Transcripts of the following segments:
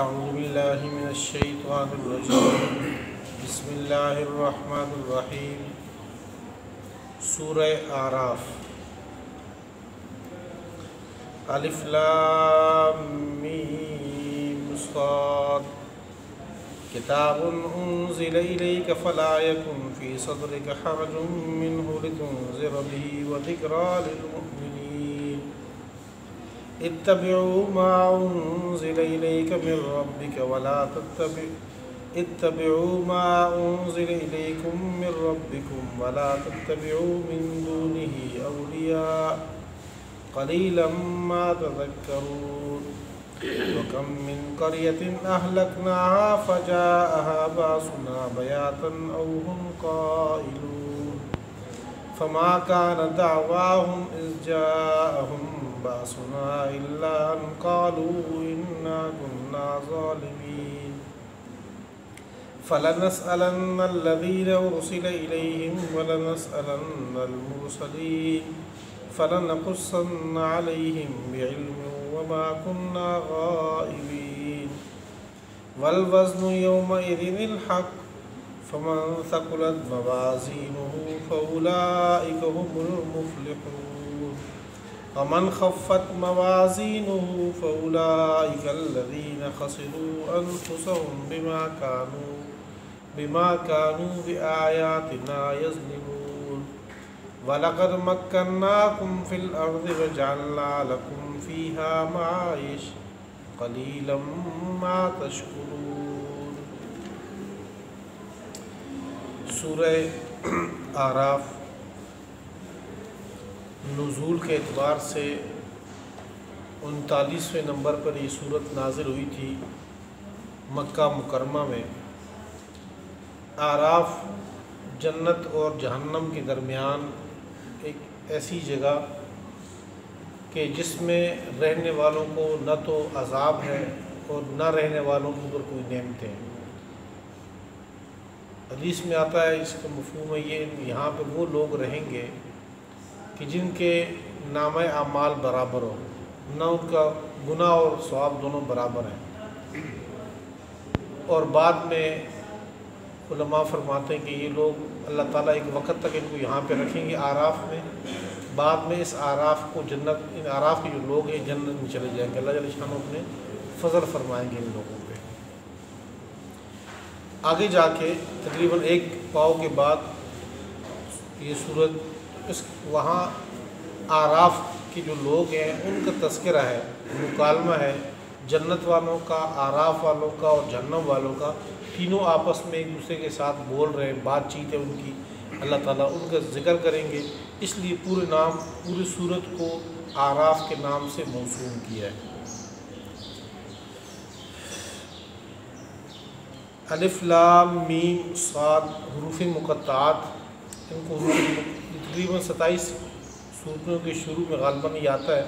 اعوذ باللہ من الشیطان الرجیم بسم اللہ الرحمن الرحیم سورہ اعراف الف لام میم صاد کتاب انزل الیک فلا یکن فی صدرک حرج منہ لتنذر بہ وذکریٰ للمؤمنین اتبعوا ما انزل الیک من ربک اتبعوا ما انزل الیکم من ربکم ولا تتبعوا من دونه اولیاء قلیلا ما تذکرون وکم من قریۃ اہلکناها فجاءها باسنا بیاتا او هم قائلون فما كان دعواهم اذ جاءهم باسنا الا ان قالوا انا كنا ظالمين فلنسألن الذين ارسل اليهم ولنسألن المرسلين فلنقصن عليهم بعلم وما كنا غائبين والوزن يومئذ الحق فمن ثقلت موازينه فأولئك هم المفلحون ومن خفت موازينه فأولئك الذين خسروا أنفسهم بما كانوا بآياتنا يظلمون وَلَقَدْ مَكَّنَّاكُمْ فِي الْأَرْضِ وَجَعَلْنَا لَكُمْ فِيهَا مَعَايِشَ قَلِيلًا مَا تَشْكُرُونَ۔ سورہ اعراف نزول کے اعتبار سے 39ویں نمبر پر یہ صورت نازل ہوئی تھی مکہ مکرمہ میں۔ اعراف جنت اور جہنم کے درمیان ایک ایسی جگہ کہ جس میں رہنے والوں کو نہ تو عذاب ہے اور نہ رہنے والوں کے اوپر کوئی نعمتیں ہیں۔ حدیث میں آتا ہے، اس کا مفہوم ہے یہ یہاں پہ وہ لوگ رہیں گے کہ جن کے نامہ اعمال برابر ہو، نہ ان کا گناہ اور ثواب دونوں برابر ہیں۔ اور بعد میں علماء فرماتے ہیں کہ یہ لوگ اللہ تعالیٰ ایک وقت تک ان کو یہاں پہ رکھیں گے اعراف میں، بعد میں اس اعراف کو جنت، ان اعراف کے جو لوگ ہیں جنت میں چلے جائیں گے، اللہ جل شانہ اپنے فضل فرمائیں گے ان لوگوں پہ۔ آگے جا کے تقریباً ایک پاؤ کے بعد یہ صورت وہاں اعراف کے جو لوگ ہیں ان کا تذکرہ ہے، مکالمہ ہے جنت والوں کا، اعراف والوں کا اور جہنم والوں کا، تینوں آپس میں ایک دوسرے کے ساتھ بول رہے ہیں، بات چیت ہے ان کی، اللہ تعالیٰ ان کا ذکر کریں گے، اس لیے پوری صورت کو اعراف کے نام سے موسوم کیا ہے۔ الف لام میم صاد حروف مقطعات، ان کو تقریباً 27 صورتوں کے شروع میں غالباً یہ آتا ہے،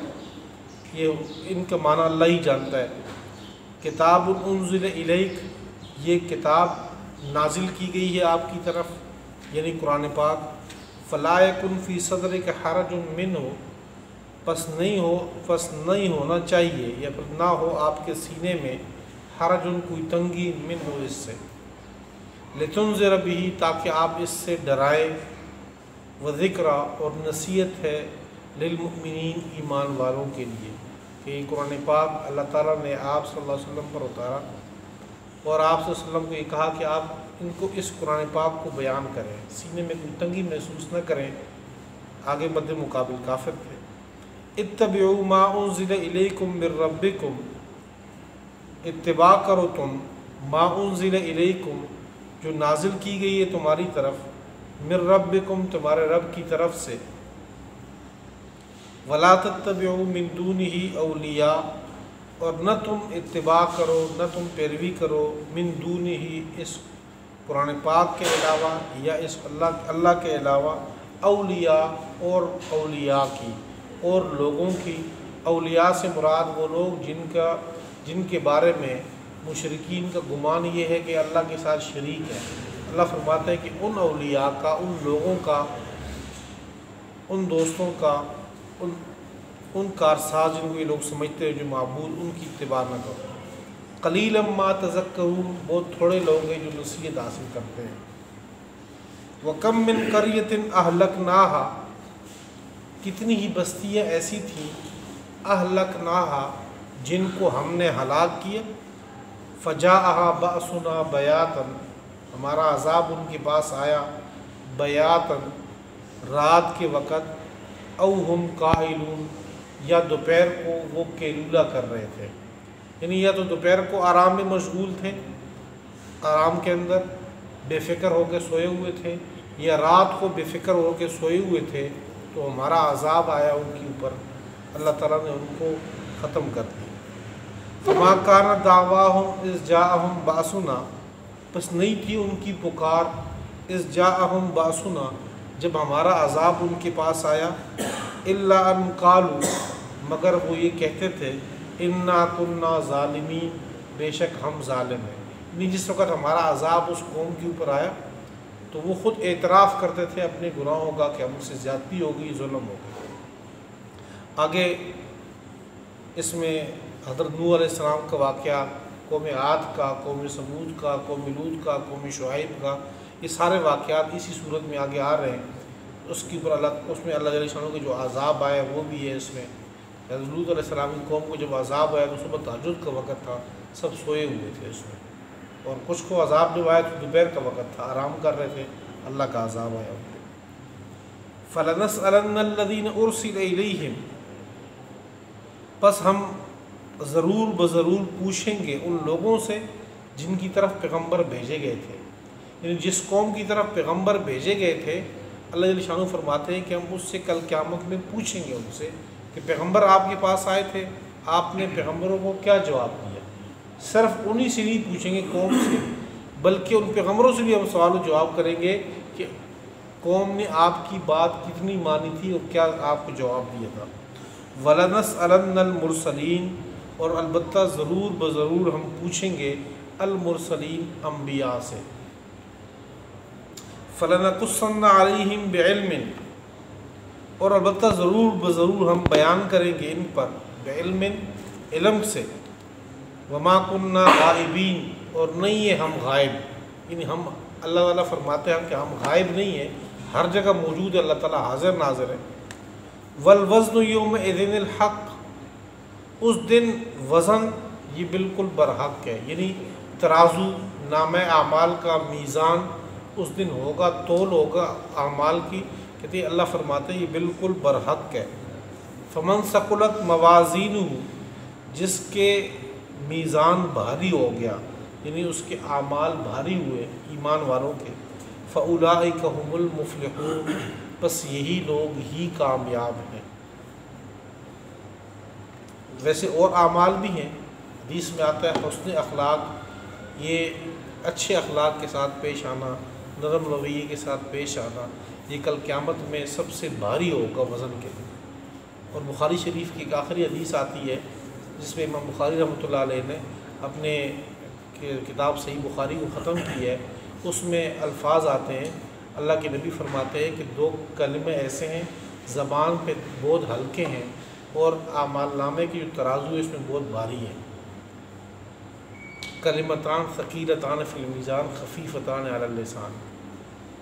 یہ ان کا معنی اللہ ہی جانتا ہے۔ کتاب انزل الیک، یہ کتاب نازل کی گئی ہے آپ کی طرف، یعنی قرآن پاک۔ فلا یکن فی صدرک حرج منہ، پس نہیں ہونا چاہیے یا پھر نہ ہو آپ کے سینے میں حرج، کوئی تنگی، منہ اس سے، لتنذر بہ، تاکہ آپ اس سے ڈرائیں، وذکریٰ، اور نصیحت ہے، للمؤمنین، ایمان والوں کے لیے، کہ یہ قرآن پاک اللہ تعالیٰ نے آپ صلی اللہ علیہ وسلم پر اتارا، اور آپ صلی اللہ علیہ وسلم کو یہ کہا کہ آپ ان کو اس قرآن پاک کو بیان کریں، سینے میں کوئی تنگی محسوس نہ کریں۔ آگے مد مقابل کافر تھے۔ اتبعوا ما انزل الیکم من ربکم، اتباع کرو تم ما انزل الیکم، جو نازل کی گئی ہے تمہاری طرف، من ربکم، تمہارے رب کی طرف سے، ولا تتبعوا من دونہ اولیاء، اور نہ تم اتباع کرو، نہ تم پیروی کرو، من دونہ، اس قرآن پاک کے علاوہ یا اس اللہ کے علاوہ، اولیاء، اور اولیاء کی، اور لوگوں کی۔ اولیاء سے مراد وہ لوگ جن کے بارے میں مشرکین کا گمان یہ ہے کہ اللہ کے ساتھ شریک ہے۔ اللہ فرماتا ہے کہ ان اولیاء کا، ان لوگوں کا، ان دوستوں کا، ان کارساز جن کو یہ لوگ سمجھتے ہیں جو معبود، ان کی اتباع نہ کرو۔ قلیلا ما تذکرون، بہت تھوڑے لوگ ہیں جو نصیحت حاصل کرتے ہیں۔ وَكَم مِّن قَرْيَةٍ أَهْلَكْنَاهَا، کتنی ہی بستیاں ایسی تھیں أَهْلَكْنَاهَا جن کو ہم نے ہلاک کیا، فَجَاءَهَا بَأْسُنَا بَيَاتًا، ہمارا عذاب ان کے پاس آیا بَيَاتًا رات کے وقت، أَوْ هُمْ قَائِلُونَ یا دوپہر کو وہ قیلولہ کر رہے تھے، یعنی یا تو دوپہر کو آرام میں مشغول تھے، آرام کے اندر بے فکر ہو کے سوئے ہوئے تھے، یا رات کو بے فکر ہو کے سوئے ہوئے تھے تو ہمارا عذاب آیا ان کے اوپر، اللہ تعالیٰ نے ان کو ختم کر دیا۔ فما کان دعواہم اذ جاءہم باسنا، بس نہیں تھی ان کی پکار اذ جاءہم باسنا جب ہمارا عذاب ان کے پاس آیا، الا ان قالوا مگر وہ یہ کہتے تھے انا کنا ظالمین، بے شک ہم ظالم ہیں، یعنی جس وقت ہمارا عذاب اس قوم کے اوپر آیا تو وہ خود اعتراف کرتے تھے اپنے گناہوں کا کہ ہم سے زیادتی ہو گئی، ظلم ہو گئی۔ آگے اس میں حضرت نوح علیہ السلام کا واقعہ، قوم عاد کا، قوم سمود کا، قوم لوط کا، قوم شعیب کا، یہ سارے واقعات اسی صورت میں آگے آ رہے ہیں۔ اس کے اوپر اس میں اللہ جل شانہ کے جو عذاب آیا وہ بھی ہے اس میں۔ حضرت لوط علیہ السلام کی قوم کو جب عذاب آیا تو صبح تہجد کا وقت تھا، سب سوئے ہوئے تھے اس میں، اور کچھ کو عذاب جب آیا تو دوپہر کا وقت تھا، آرام کر رہے تھے، اللہ کا عذاب آیا ان کو۔ فَلَنَسْأَلَنَّ الَّذِينَ أُرْسِلَ إِلَيْهِمْ، پس ہم ضرور بضرور پوچھیں گے ان لوگوں سے جن کی طرف پیغمبر بھیجے گئے تھے، یعنی جس قوم کی طرف پیغمبر بھیجے گئے تھے، اللہ جل شانہ فرماتے ہیں کہ ہم اس سے کل قیامت میں پوچھیں گے ان سے کہ پیغمبر آپ کے پاس آئے تھے، آپ نے پیغمبروں کو کیا جواب دیا۔ صرف انہی سے نہیں پوچھیں گے قوم سے، بلکہ ان پیغمبروں سے بھی ہم سوال و جواب کریں گے کہ قوم نے آپ کی بات کتنی مانی تھی اور کیا آپ کو جواب دیا تھا۔ وَلَنَسْأَلَنَّ الْمُرْسَلِينَ، اور البتہ ضرور بضرور ہم پوچھیں گے المرسلین، انبیاء سے۔ فَلَنَقُصَّنَّ عَلَيْهِمْ بِعِلْمٍ، اور البتہ ضرور بضرور ہم بیان کریں گے ان پر بعلم، علم سے، وَمَا كُنَّا غَائِبِينَ، اور نہیں ہے ہم غائب، یعنی ہم اللہ تعالیٰ فرماتے ہیں کہ ہم غائب نہیں ہیں، ہر جگہ موجود ہے، اللہ تعالیٰ حاضر ناظر ہے۔ وَالْوَزْنُ يَوْمَئِذٍ الْحَقُّ، اس دن وزن یہ بالکل برحق ہے، یعنی ترازو، نامہ اعمال کا میزان اس دن ہوگا، تول ہوگا اعمال کی، کہتے ہیں اللہ فرماتے ہیں یہ بالکل برحق ہے۔ فمن ثقلت موازینہ، جس کے میزان بھاری ہو گیا، یعنی اس کے اعمال بھاری ہوئے ایمان والوں کے، فاولئک هم المفلحون، بس یہی لوگ ہی کامیاب ہیں۔ ویسے اور اعمال بھی ہیں، حدیث میں آتا ہے حسن اخلاق، یہ اچھے اخلاق کے ساتھ پیش آنا، نرم رویے کے ساتھ پیش آنا، یہ کل قیامت میں سب سے بھاری ہوگا وزن کے لیے۔ اور بخاری شریف کی ایک آخری حدیث آتی ہے جس میں امام بخاری رحمۃ اللہ علیہ نے اپنے کتاب صحیح بخاری کو ختم کی ہے، اس میں الفاظ آتے ہیں، اللہ کے نبی فرماتے ہیں کہ دو کلمے ایسے ہیں زبان پہ بہت ہلکے ہیں اور اعمال نامے کی جو ترازو ہے اس میں بہت بھاری ہے۔ کلمتان ثقیلتان فی المیزان خفیفتان علی اللسان،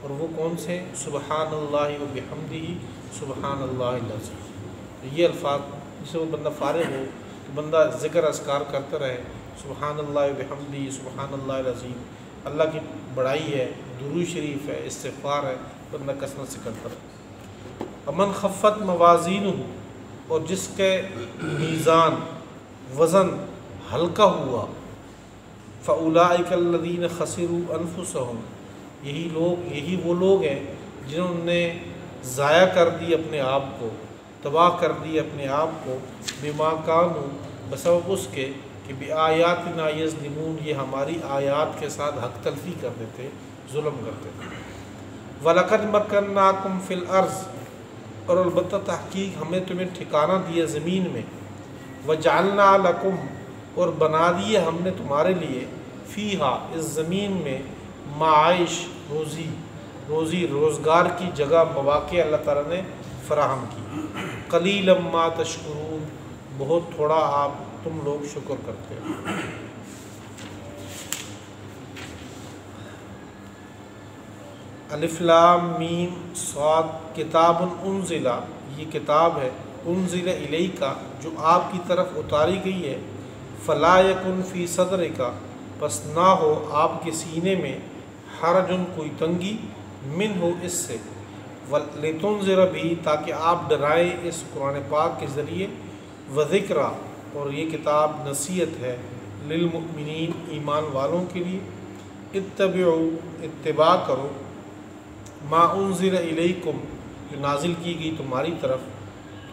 اور وہ کون سے؟ سبحان اللہ و بحمدہ سبحان اللہ العظیم۔ یہ الفاظ جس سے وہ بندہ فارغ ہو کہ بندہ ذکر اذکار کرتا رہے، سبحان اللہ و بحمدہ سبحان اللہ العظیم، اللہ کی بڑائی ہے، درود شریف ہے، استغفار ہے، بندہ کثرت سے کرتا رہے۔ امن خفت موازینہ، اور جس کے میزان وزن ہلکا ہوا، فاولئک الذین خسروا انفسہم، یہی وہ لوگ ہیں جنہوں نے ضائع کر دی اپنے آپ کو، تباہ کر دی اپنے آپ کو، بما کانوا، بسبب اس کے کہ بآیاتنا یظلمون، یہ ہماری آیات کے ساتھ حق تلفی کرتے تھے، ظلم کرتے تھے۔ وَلَقَدْ مَكَّنَّاكُمْ فِي الْأَرْضِ، اور البتہ تحقیق ہمیں تمہیں ٹھکانہ دیا زمین میں، وَجَعَلْنَا لَكُمْ، اور بنا دیے ہم نے تمہارے لیے، فیہا، اس زمین میں، معائش، روزی روزگار کی جگہ، مواقع اللہ تعالیٰ نے فراہم کی۔ قلیلا ما تشکرون، بہت تھوڑا آپ تم لوگ شکر کرتے ہو۔ الف لام میم صاد کتاب انزل، یہ کتاب ہے، انزل الیک جو آپ کی طرف اتاری گئی ہے، فلا یکن فی صدرک پس نہ ہو آپ کے سینے میں، حرج کوئی تنگی، من ہو اس سے، لتنذر بھی تاکہ آپ ڈرائیں اس قرآن پاک کے ذریعے، وذکرہ اور یہ کتاب نصیحت ہے، للمؤمنین ایمان والوں کے لیے، اتبعوا اتباع کرو، ما انزل الیکم جو نازل کی گئی تمہاری طرف،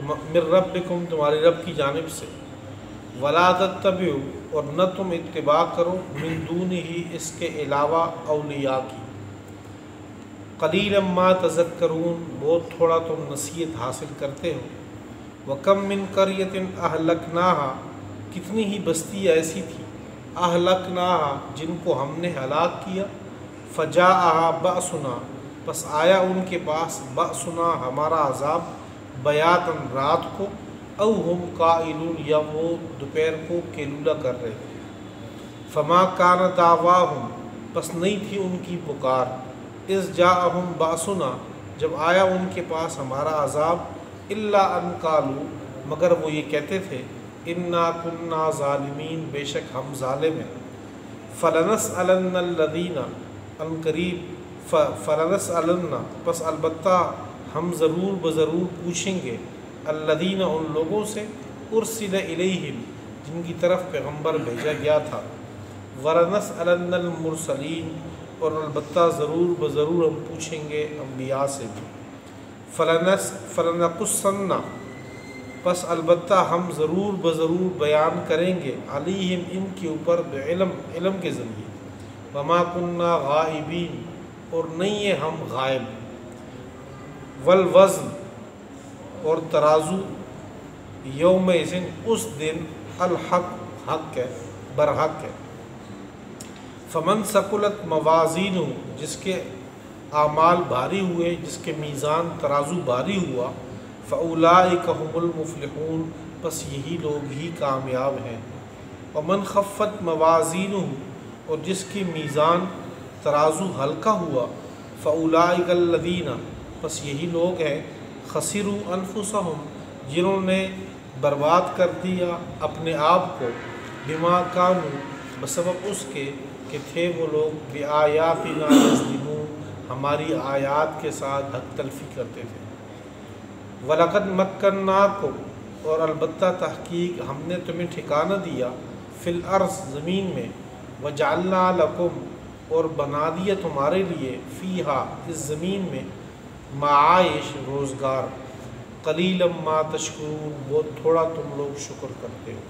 من ربکم تمہارے رب کی جانب سے، ولا تتبعوا اور نہ تم اتباع کرو، من دونہ اس کے علاوہ اولیاء کی، قلیلا ما تذکرون بہت تھوڑا تم نصیحت حاصل کرتے ہو، وکم من قریۃ اہلکناها کتنی ہی بستی ایسی تھی، اہلکناها جن کو ہم نے ہلاک کیا، فجاءها بأسنا پس آیا ان کے پاس، بأسنا ہمارا عذاب، بیاتن رات کو، او ہم قائلون یا وہ دوپہر کو کیلولہ کر رہے تھے، فما کان دعواہم پس نہیں تھی ان کی پکار، اذ جاءہم بأسنا جب آیا ان کے پاس ہمارا عذاب، الا ان قالوا مگر وہ یہ کہتے تھے، انا کنا ظالمین بے شک ہم ظالم ہیں، فلنسألن الذین ان قریب، فلنسألن پس البتہ ہم ضرور بضرور پوچھیں گے، الذین ان لوگوں سے، ارسل الیہم جن کی طرف پیغمبر بھیجا گیا تھا، ولنسألن المرسلین اور البتہ ضرور بضرور ہم پوچھیں گے انبیاء سے بھی، فلنقصن پس البتہ ہم ضرور بضرور بیان کریں گے، علیہم ان کے اوپر، علم کے ذریعے، وما کننا غائبین اور نہیں ہے ہم غائب، والوزن اور ترازو، یوم اذن اس دن، الحق حق ہے، برحق ہے، فمن ثقلت موازینہ جس کے اعمال بھاری ہوئے، جس کے میزان ترازو بھاری ہوا، فاولئک هم المفلحون پس یہی لوگ ہی کامیاب ہیں، ومن خفت موازینہ اور جس کی میزان ترازو ہلکا ہوا، فاولئک الذین پس یہی لوگ ہیں، خسروا انفسہم جنہوں نے برباد کر دیا اپنے آپ کو، بما کانوا بسبب اس کے کہ تھے وہ لوگ، بآیاتنا یظلمون ہماری آیات کے ساتھ حق تلفی کرتے تھے، وَلَقَدْ مَكَّنَّاكُمْ اور البتہ تحقیق ہم نے تمہیں ٹھکانہ دیا، فی الارض زمین میں، وَجَعَلْنَا لَكُمْ اور بنا دیا تمہارے لیے، فیہا اس زمین میں، معائش روزگار، قلیلا ما تشکرون بہت تھوڑا تم لوگ شکر کرتے ہو۔